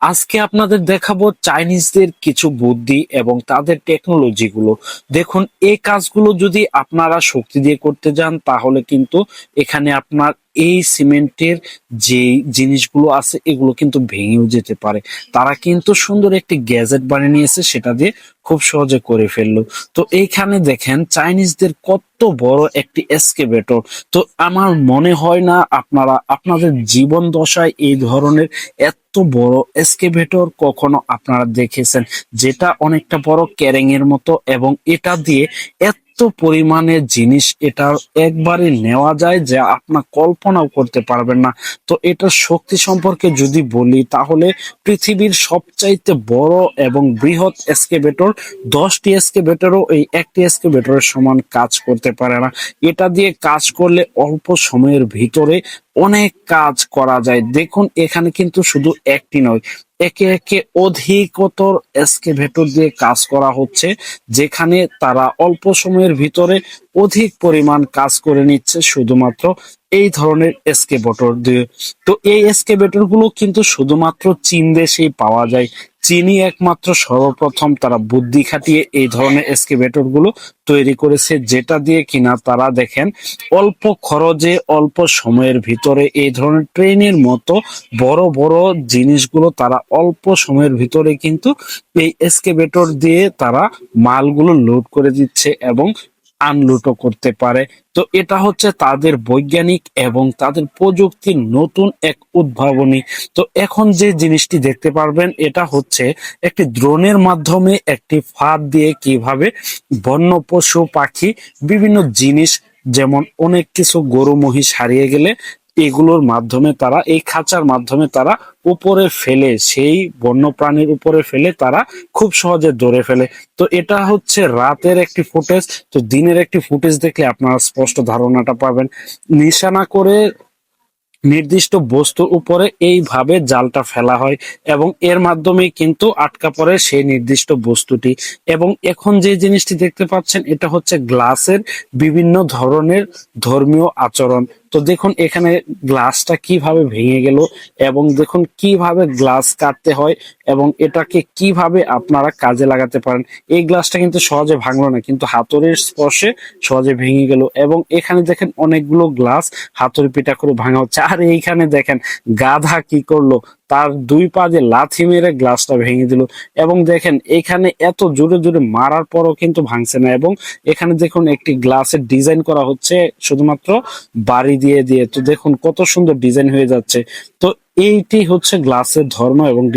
আজকে আপনাদের দেখাবো চাইনিজদের কিছু বুদ্ধি এবং তাদের টেকনোলজি গুলো। দেখুন, এই কাজগুলো যদি আপনারা শক্তি দিয়ে করতে যান তাহলে কিন্তু এখানে আপনার এই সিমেন্টের যে জিনিসগুলো আছে এগুলো কিন্তু ভেঙেও যেতে পারে। তারা কিন্তু সুন্দর একটি গ্যাজেট বানিয়ে নিয়েছে, সেটা দিয়ে খুব সহজে করে ফেললো। তো এইখানে দেখেন চাইনিজদের কত বড় একটি এসকেভেটর। তো আমার মনে হয় না আপনারা আপনাদের জীবন দশায় এই ধরনের এত বড় এসকেভেটর কখনো আপনারা দেখেছেন, যেটা অনেকটা বড় ক্যারেং এর মতো, এবং এটা দিয়ে এত পরিমাণে জিনিস এটা একবারে নেওয়া যায় যা আপনার কল্পনাও করতে পারবেন না। তো এটার শক্তি সম্পর্কে যদি বলি তাহলে পৃথিবীর সবচাইতে বড় এবং বৃহৎ এসকেভেটর 10টি এসকেভেটরও এই একটি এসকেভেটরের সমান কাজ করতে পারে না। এটা দিয়ে কাজ করলে অল্প সময়ের ভিতরে অনেক কাজ করা যায়। দেখুন, এখানে কিন্তু শুধু একটি নয়, একে একে অধিকতর এসকেভেটর দিয়ে কাজ করা হচ্ছে, যেখানে তারা অল্প সময়ের ভিতরে অধিক পরিমাণ কাজ করে নিচ্ছে শুধুমাত্র এই ধরনের এসকেভেটর দিয়ে। তো এই এসকেভেটর গুলো কিন্তু শুধুমাত্র চীন দেশেই পাওয়া যায়। চীনই একমাত্র সর্বপ্রথম তারা বুদ্ধি খাটিয়ে এই ধরনের এসকেভেটর গুলো তৈরি করেছে, যেটা দিয়ে কিনা তারা দেখেন অল্প খরচে অল্প সময়ের ভিতরে এই ধরনের ট্রেনের মতো বড় বড় জিনিসগুলো তারা অল্প সময়ের ভিতরে কিন্তু এই এসকেভেটর দিয়ে তারা মালগুলো লোড করে দিচ্ছে এবং আনলোডও করতে পারে। তো এটা হচ্ছে তাদের বৈজ্ঞানিক এবং তাদের প্রযুক্তির নতুন এক উদ্ভাবনী। তো এখন যে জিনিসটি দেখতে পারবেন এটা হচ্ছে একটি ড্রোনের মাধ্যমে একটি ফাঁদ দিয়ে কিভাবে বন্য পশু পাখি বিভিন্ন জিনিস, যেমন অনেক কিছু গরু মহিষ হারিয়ে গেলে এগুলোর মাধ্যমে তারা এই খাঁচার মাধ্যমে তারা উপরে ফেলে, সেই বন্য প্রাণীর উপরে ফেলে তারা খুব সহজে ধরে ফেলে। তো এটা হচ্ছে রাতের একটি ফুটেজ। তো দিনের একটি ফুটেজ দেখলে আপনারা স্পষ্ট ধারণাটা পাবেন। নিশানা করে নির্দিষ্ট বস্তুর উপরে এইভাবে জালটা ফেলা হয় এবং এর মাধ্যমেই কিন্তু আটকা পড়ে সেই নির্দিষ্ট বস্তুটি। এবং এখন যে জিনিসটি দেখতে পাচ্ছেন এটা হচ্ছে গ্লাসের বিভিন্ন ধরনের ধর্মীয় আচরণ। তো দেখুন এখানে গ্লাসটা কিভাবে ভেঙে গেল, এবং দেখুন কিভাবে গ্লাস কাটতে হয় এবং এটাকে কিভাবে আপনারা কাজে লাগাতে পারেন। এই গ্লাসটা কিন্তু সহজে ভাঙলো না, কিন্তু হাতুড়ির স্পর্শে সহজে ভেঙে গেল। এবং এখানে দেখেন অনেকগুলো গ্লাস হাতুড়ি পিটা করে ভাঙা হচ্ছে। আর এইখানে দেখেন গাধা কি করলো, তার দুই পা দিয়ে লাথি মেরে গ্লাসটা ভেঙে দিল। এবং দেখেন এখানে এত জোরে জোরে মারার পরও কিন্তু ভাঙছে না। এবং এখানে দেখুন একটি গ্লাসের ডিজাইন করা হচ্ছে শুধুমাত্র বাড়ি দিয়ে দিয়ে। তো দেখুন কত সুন্দর ডিজাইন হয়ে যাচ্ছে। তো এইটি হচ্ছে গ্লাসের ধর্ম এবং